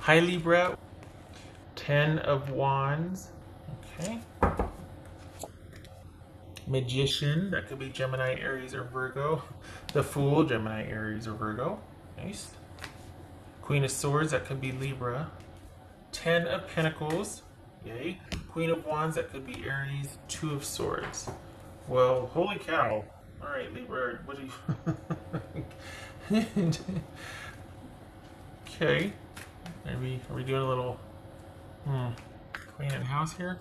Hi Libra. 10 of Wands. Okay. Magician, that could be Gemini, Aries, or Virgo. The Fool, Gemini, Aries, or Virgo. Nice. Queen of Swords, that could be Libra. 10 of Pentacles. Yay. Queen of Wands, that could be Aries. 2 of Swords. Well, holy cow. Alright, Libra, what do you... Okay. Are we doing a little... Queen in house here?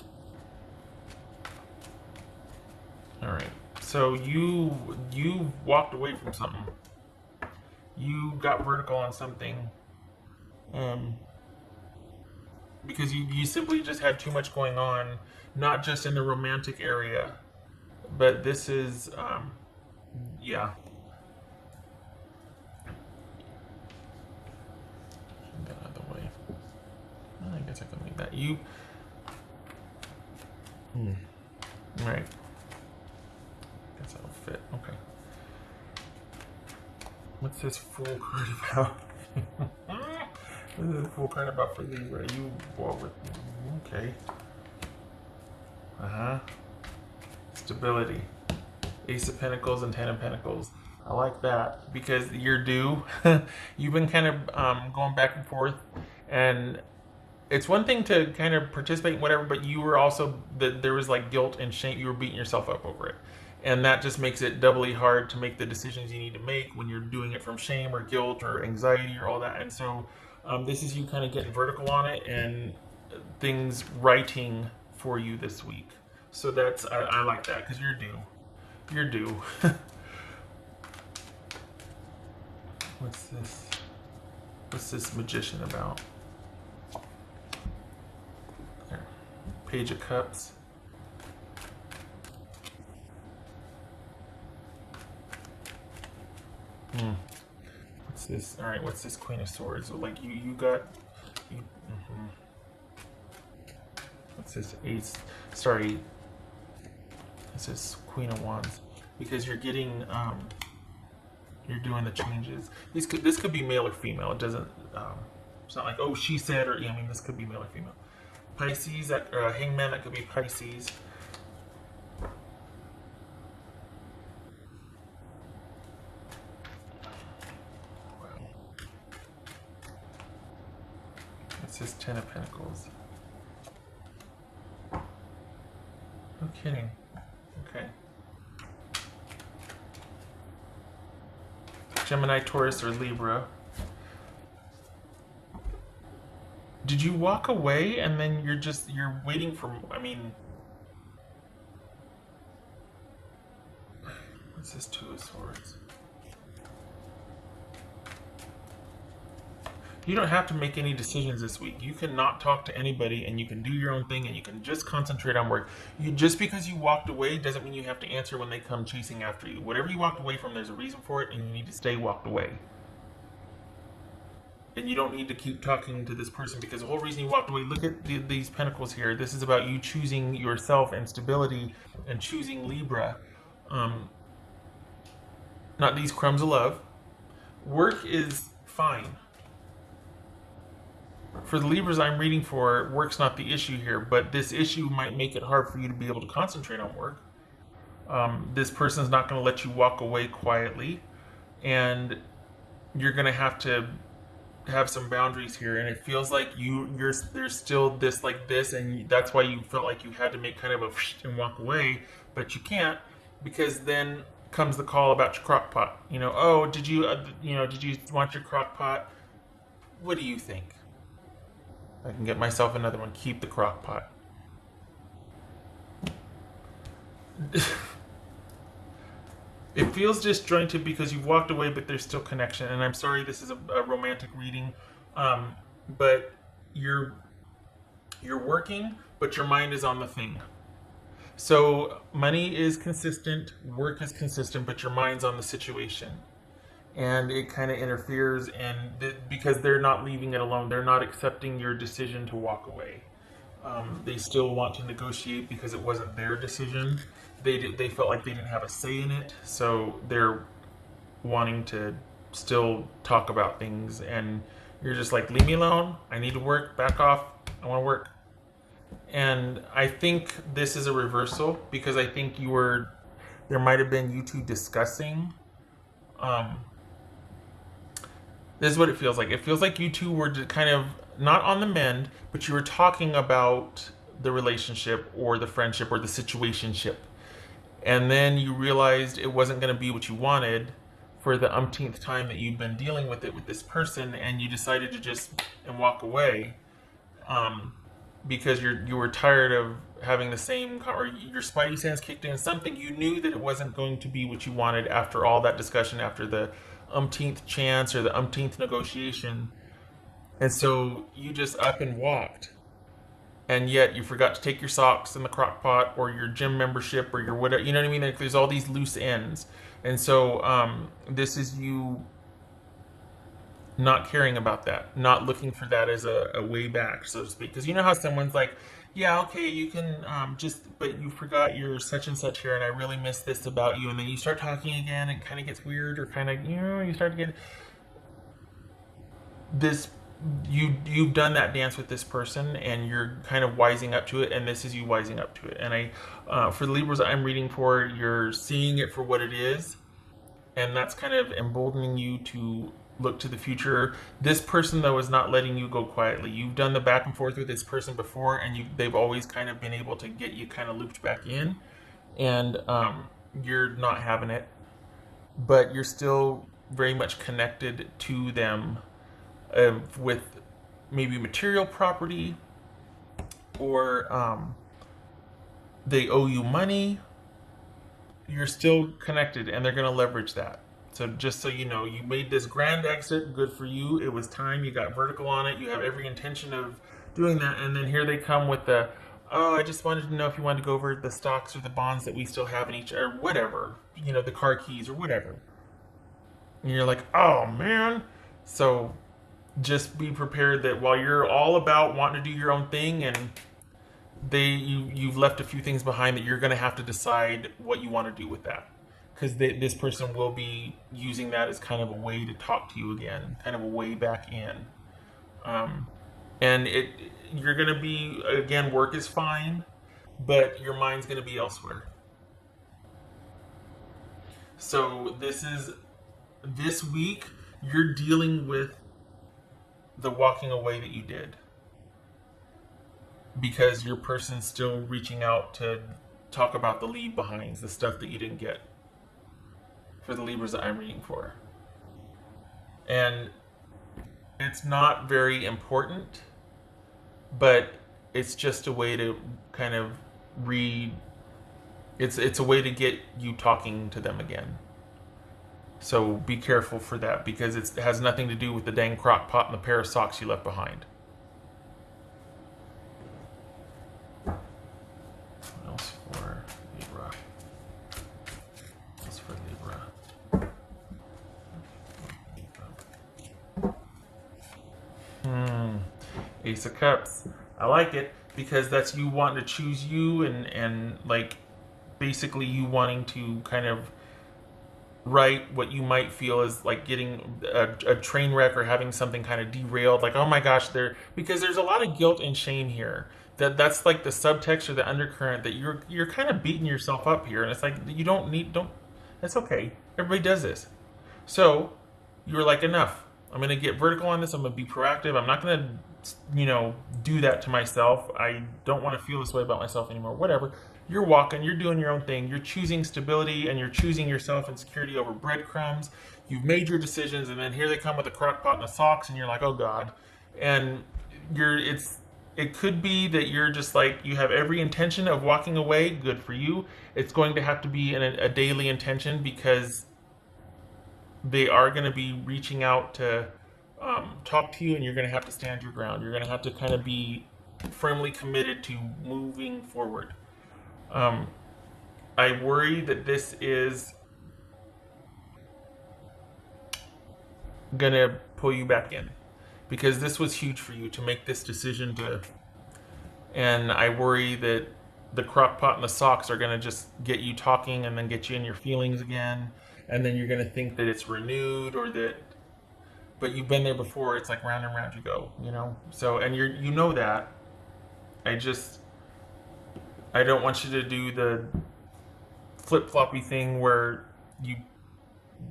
Alright. So you walked away from something. You got vertical on something. Because you simply just had too much going on, not just in the romantic area, but this is, yeah. Get out of the way. I guess I can leave that. Right. Guess that'll fit. Okay. What's this Fool card about? What is this Fool card about for Libra? You well with okay. Stability. Ace of Pentacles and 10 of Pentacles. I like that because you're due. You've been kind of going back and forth, and it's one thing to kind of participate in whatever, but you were also there was like guilt and shame. You were beating yourself up over it, and that just makes it doubly hard to make the decisions you need to make when you're doing it from shame or guilt or anxiety or all that. And so this is you kind of getting vertical on it and things righting for you this week. So that's I like that because you're due. You're due. What's this? What's this Magician about? There. Page of Cups. What's this? All right. What's this Queen of Swords? Like you got. What's this Ace? Sorry. This is Queen of Wands because you're getting. You're doing the changes. This could be male or female. It doesn't. It's not like, oh, she said, or I mean, this could be male or female. Pisces, that Hangman, that could be Pisces. Wow. It's this 10 of Pentacles. No kidding. Okay. Gemini, Taurus, or Libra. Did you walk away and then you're waiting for, I mean, what's this 2 of Swords? You don't have to make any decisions this week. You can not talk to anybody and you can do your own thing and you can just concentrate on work. Just because you walked away doesn't mean you have to answer when they come chasing after you. Whatever you walked away from, there's a reason for it and you need to stay walked away. And you don't need to keep talking to this person because the whole reason you walked away, look at these pentacles here. This is about you choosing yourself and stability and choosing Libra. Not these crumbs of love. Work is fine. For the Libras I'm reading for, work's not the issue here, but this issue might make it hard for you to be able to concentrate on work. This person's not going to let you walk away quietly, and you're going to have some boundaries here, and it feels like there's still this like this, and that's why you felt like you had to make kind of a and walk away, but you can't because then comes the call about your crock pot. You know, oh, did you want your crock pot? What do you think? I can get myself another one. Keep the crock pot. It feels disjointed because you've walked away, but there's still connection. And I'm sorry, this is a romantic reading, but you're working, but your mind is on the thing. So money is consistent, work is consistent, but your mind's on the situation. And it kind of interferes, and because they're not leaving it alone, they're not accepting your decision to walk away. They still want to negotiate because it wasn't their decision. They felt like they didn't have a say in it, so they're wanting to still talk about things, and You're just like, leave me alone. I need to work. Back off. I want to work. And I think this is a reversal because I think there might have been you two discussing. This is what it feels like. It feels like you two were kind of not on the mend, but you were talking about the relationship or the friendship or the situationship. And then you realized it wasn't going to be what you wanted for the umpteenth time that you'd been dealing with it with this person, and you decided to just walk away because you were tired of having the same, or your spidey sense kicked in. Something you knew that it wasn't going to be what you wanted after all that discussion, after the umpteenth chance or the umpteenth negotiation, and so you just up and walked. And yet you forgot to take your socks in the crock pot or your gym membership or your whatever, you know what I mean? Like, there's all these loose ends. And so this is you not caring about that, not looking for that as a way back, so to speak. Because you know how someone's like, yeah, okay, you can but you forgot your such and such here, and I really miss this about you. And then you start talking again, and it kind of gets weird, or kind of, you start to get this. You've done that dance with this person, and you're kind of wising up to it, and this is you wising up to it. And for the Libras I'm reading for, you're seeing it for what it is, and that's kind of emboldening you to look to the future. This person, though, is not letting you go quietly. You've done the back and forth with this person before, and they've always kind of been able to get you kind of looped back in, and you're not having it, but you're still very much connected to them with maybe material property, or they owe you money. You're still connected, and they're going to leverage that. So just so you know, you made this grand exit. Good for you. It was time. You got vertical on it. You have every intention of doing that. And then here they come with the, oh, I just wanted to know if you wanted to go over the stocks or the bonds that we still have in each, or whatever, the car keys or whatever. And you're like, oh, man. So just be prepared that while you're all about wanting to do your own thing, and you've left a few things behind, that you're going to have to decide what you want to do with that, because this person will be using that as kind of a way to talk to you again, kind of a way back in. And you're going to be, again, work is fine, but your mind's going to be elsewhere. So this week you're dealing with the walking away that you did, because your person's still reaching out to talk about the leave behinds, the stuff that you didn't get, for the Libras that I'm reading for. And it's not very important, but it's just a way to kind of it's a way to get you talking to them again. So be careful for that, because it has nothing to do with the dang crock pot and the pair of socks you left behind. What else for Libra? What's for Libra? Ace of Cups. I like it, because that's you wanting to choose you, and like basically you wanting to kind of right what you might feel is like getting a train wreck or having something kind of derailed, like, oh my gosh, because there's a lot of guilt and shame here. That's like the subtext or the undercurrent, that you're kind of beating yourself up here, and it's like, you don't that's okay, everybody does this. So you're like, enough, I'm going to get vertical on this, I'm going to be proactive, I'm not going to do that to myself, I don't want to feel this way about myself anymore, whatever. You're walking, you're doing your own thing, you're choosing stability, and you're choosing yourself and security over breadcrumbs. You've made your decisions, and then here they come with a crock pot and the socks, and you're like, oh God. And it could be that you're just like, you have every intention of walking away. Good for you. It's going to have to be a daily intention, because they are going to be reaching out to talk to you, and you're going to have to stand your ground. You're going to have to kind of be firmly committed to moving forward. I worry that this is gonna pull you back in, because this was huge for you to make this decision and I worry that the crock pot and the socks are gonna just get you talking, and then get you in your feelings again, and then you're gonna think that it's renewed, or that but you've been there before. It's like round and round you go, you know. So, and you know that. I don't want you to do the flip floppy thing where you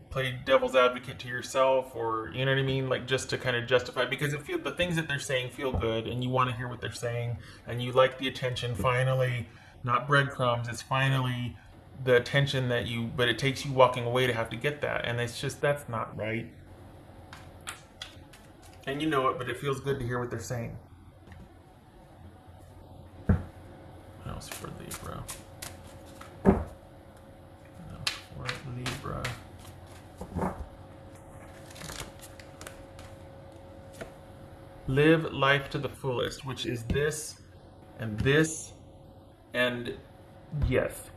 play devil's advocate to yourself, or you know what I mean, like just to kind of justify, because the things that they're saying feel good and you want to hear what they're saying and you like the attention. Finally, not breadcrumbs, it's finally the attention that you, but it takes you walking away to have to get that, and it's just, that's not right. And you know it, but it feels good to hear what they're saying. What else for Libra? What else for Libra? Live life to the fullest, which is this and this and yes.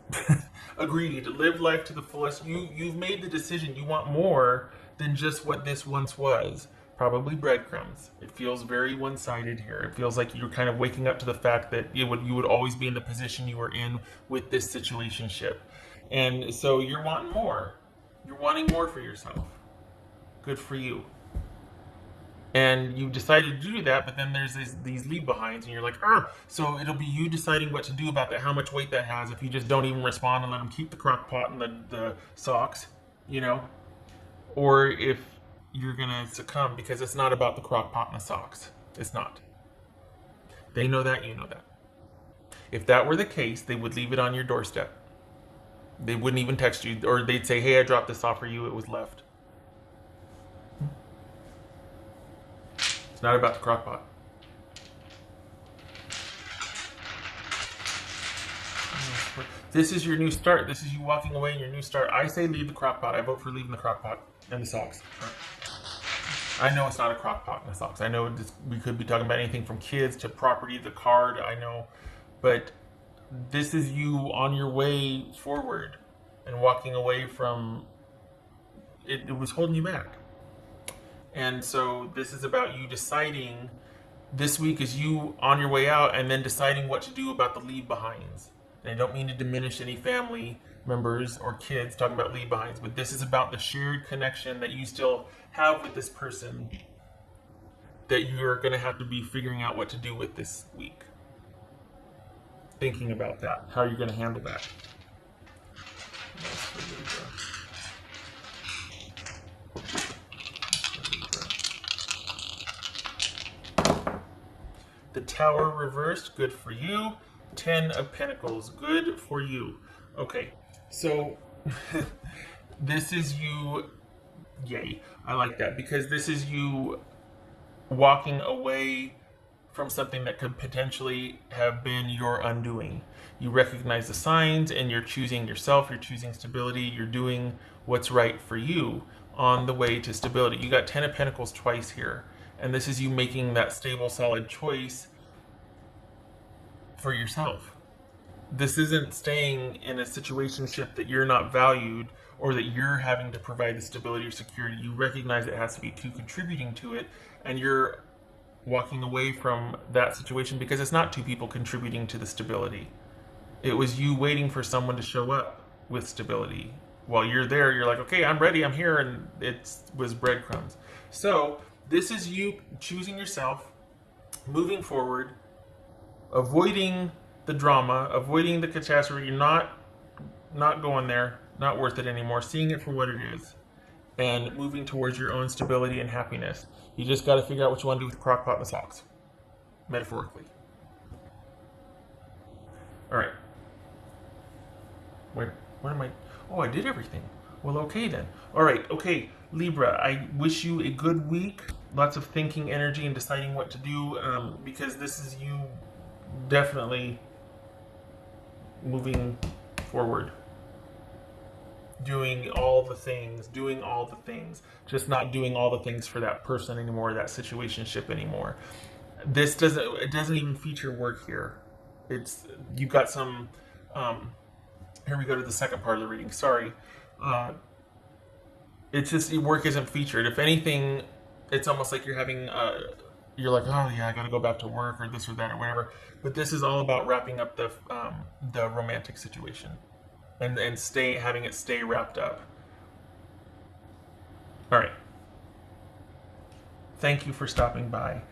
Agreed. Live life to the fullest. You've made the decision. You want more than just what this once was. Probably breadcrumbs. It feels very one-sided here. It feels like you're kind of waking up to the fact that you would always be in the position you were in with this situationship. And so you're wanting more. You're wanting more for yourself. Good for you. And you decided to do that, but then there's these leave behinds, and you're like, so it'll be you deciding what to do about that, how much weight that has, if you just don't even respond and let them keep the crock pot and the socks, you know, or if you're gonna succumb, because it's not about the crock pot and the socks. It's not. They know that, you know that. If that were the case, they would leave it on your doorstep. They wouldn't even text you, or they'd say, hey, I dropped this off for you, it was left. It's not about the crock pot. This is your new start. This is you walking away in your new start. I say leave the crock pot. I vote for leaving the crock pot and the socks. I know it's not a crock pot and the socks. I know we could be talking about anything from kids to property, the card. I know. But this is you on your way forward and walking away from it. It was holding you back. And so this is about you deciding, this week is you on your way out and then deciding what to do about the leave behinds. And I don't mean to diminish any family members or kids talking about leave behinds, but this is about the shared connection that you still have with this person that you're going to have to be figuring out what to do with this week. Thinking about that, how you're going to handle that. The Tower reversed, good for you. 10 of Pentacles, good for you. Okay, so this is you, yay, I like that, because this is you walking away from something that could potentially have been your undoing. You recognize the signs and you're choosing yourself, you're choosing stability, you're doing what's right for you on the way to stability. You got 10 of Pentacles twice here. And this is you making that stable, solid choice for yourself. This isn't staying in a situationship that you're not valued or that you're having to provide the stability or security. You recognize it has to be two contributing to it, and you're walking away from that situation because it's not two people contributing to the stability. It was you waiting for someone to show up with stability. While you're there, you're like, okay, I'm ready, I'm here, and it was breadcrumbs. So this is you choosing yourself, moving forward, avoiding the drama, avoiding the catastrophe. You're not going there, not worth it anymore, seeing it for what it is, and moving towards your own stability and happiness. You just got to figure out what you want to do with the crock pot and the socks, metaphorically. All right. Wait, what am I? Oh, I did everything. Well, okay then. All right, okay, Libra, I wish you a good week. Lots of thinking energy and deciding what to do, because this is you definitely moving forward. Doing all the things, just not doing all the things for that person anymore, that situationship anymore. It doesn't even feature work here. You've got some, here we go to the second part of the reading, sorry. It's just, work isn't featured. If anything, it's almost like you're having, you're like, oh yeah, I gotta go back to work or this or that or whatever. But this is all about wrapping up the romantic situation and having it stay wrapped up. All right. Thank you for stopping by.